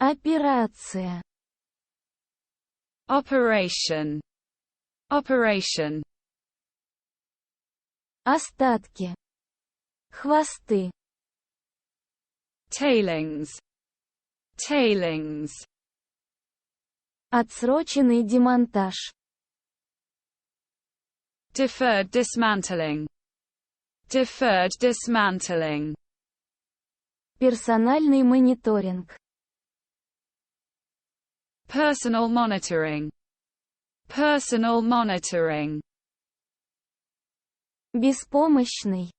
Операция. Operation. Operation. Остатки. Хвосты. Tailings. Tailings. Отсроченный демонтаж. Deferred dismantling. Deferred dismantling. Персональный мониторинг. Personal monitoring. Personal monitoring. Беспомощный.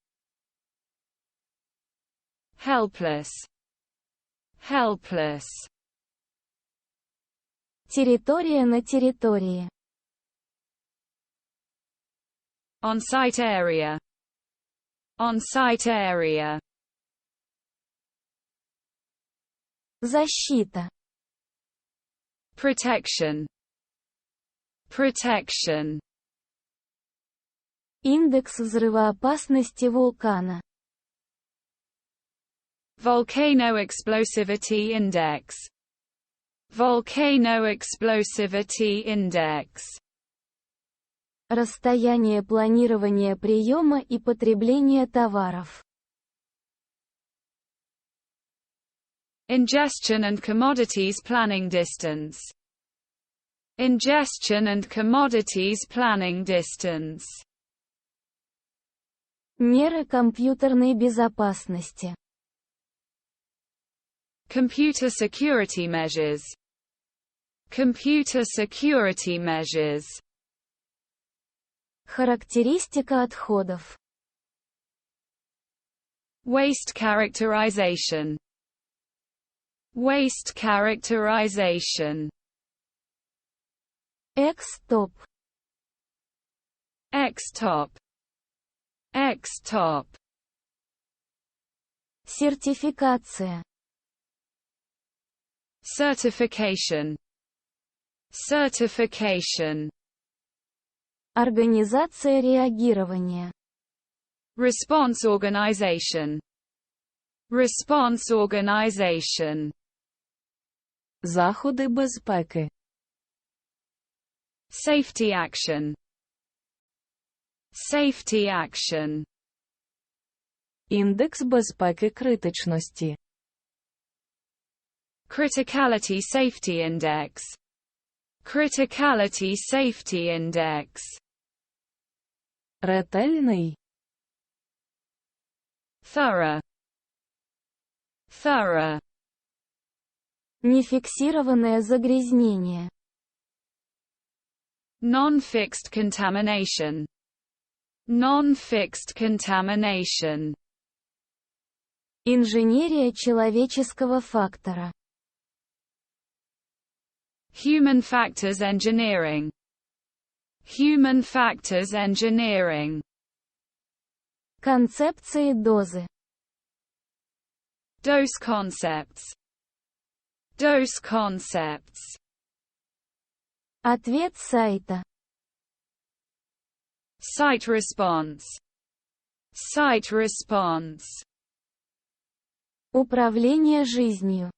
Helpless. Helpless. Территория на территории. On-site area. On-site area. Защита. Protection. Protection. Индекс взрывоопасности вулкана. Volcano explosivity index. Volcano explosivity index. Расстояние планирования приема и потребления товаров. Ingestion and commodities planning distance. Ingestion and commodities planning distance. Меры компьютерной безопасности. Computer security measures. Computer security measures. Характеристика отходов. Waste characterization. Waste characterization. Экс-топ. X-top. X-top. Сертификация. Certification. Certification. Организация реагирования. Response organization. Response organization. Заходи безпеки. Safety action. Safety action. Індекс безпеки критичності. Criticality safety index. Criticality safety index. Ретельний. Thorough. Thorough. Нефиксированное загрязнение. Non-fixed contamination. Non-fixed contamination. Инженерия человеческого фактора. Human factors engineering. Human factors engineering. Концепции дозы. Dose concepts. Dose concepts. Ответ сайта. Site response. Site response. Управление жизнью.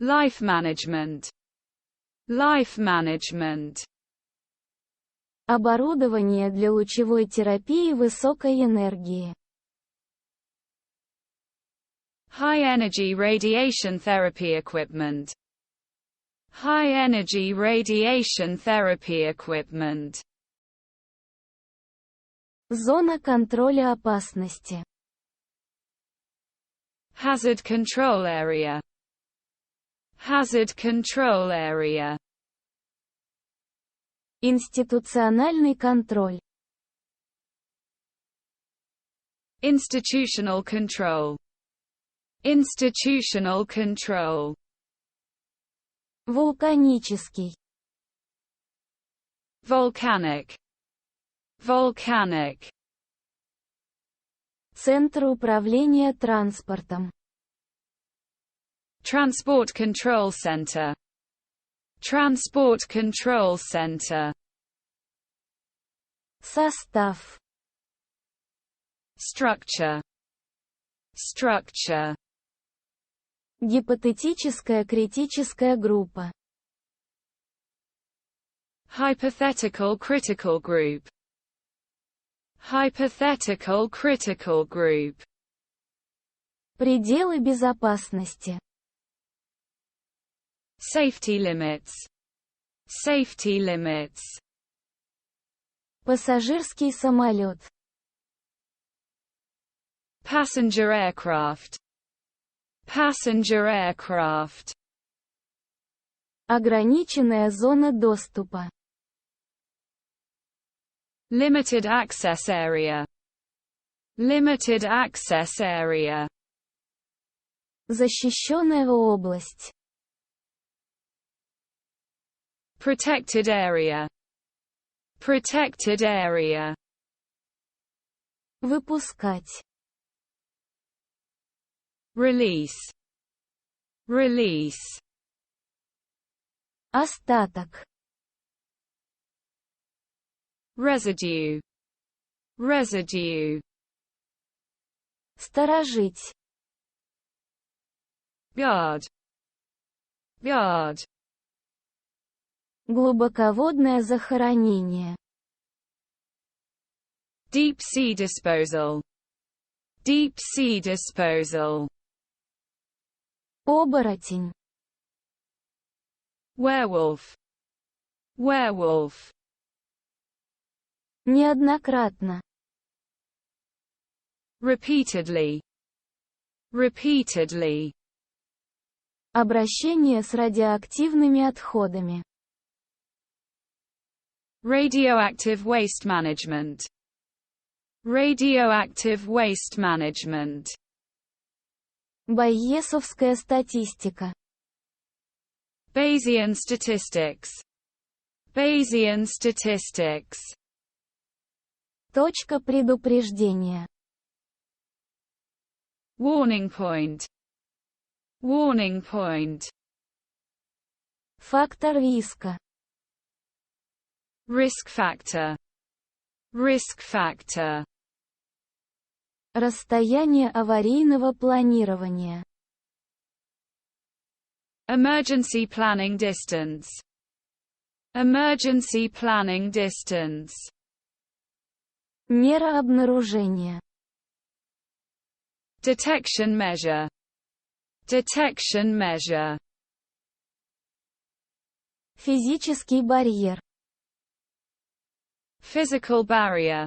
Life management. Life management. Оборудование для лучевой терапии высокой энергии. High energy radiation therapy equipment. High energy radiation therapy equipment. Зона контроля опасности. Hazard control area. Hazard control area. Институциональный контроль. Institutional control. Institutional control. Вулканический. Volcanic. Volcanic. Центр управления транспортом. Transport control center. Transport control center. Состав. Structure. Structure. Гипотетическая критическая группа. Hypothetical critical group. Hypothetical critical group. Пределы безопасности. Safety limits. Safety limits. Пассажирский самолет. Passenger aircraft. Passenger aircraft. Ограниченная зона доступа. Limited access area. Limited access area. Защищенная область. Protected area. Protected area. Выпускать. Release. Release. Остаток. Residue. Residue. Сторожить. Guard. Guard. Глубоководное захоронение. Deep sea disposal. Deep sea disposal. Оборотень. Werewolf. Werewolf. Неоднократно. Repeatedly. Repeatedly. Обращение с радиоактивными отходами. Radioactive waste management. Radioactive waste management. Байесовская статистика. Bayesian statistics. Bayesian statistics. Точка предупреждения. Warning point. Warning point. Фактор риска. Risk factor. Risk factor. Расстояние аварийного планирования. Emergency planning distance. Emergency planning distance. Мера обнаружения. Detection measure. Detection measure. Физический барьер. Physical barrier.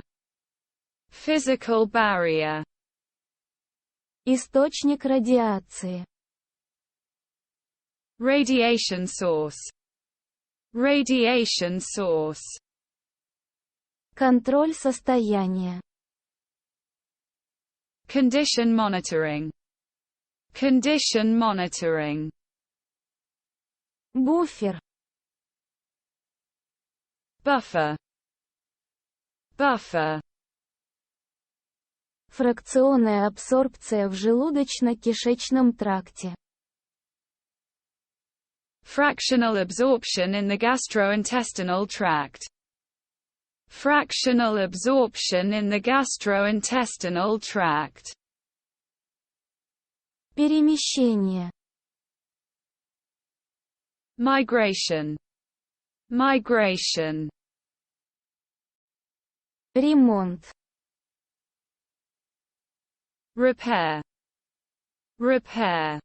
Physical barrier. Источник радиации. Radiation source. Radiation source. Контроль состояния. Condition monitoring. Condition monitoring. Буфер. Buffer. Buffer. Фракционная абсорбция в желудочно-кишечном тракте. Fractional absorption in the gastrointestinal tract. Fractional absorption in the gastrointestinal tract. Перемещение. Migration. Migration. Ремонт. Repair. Repair.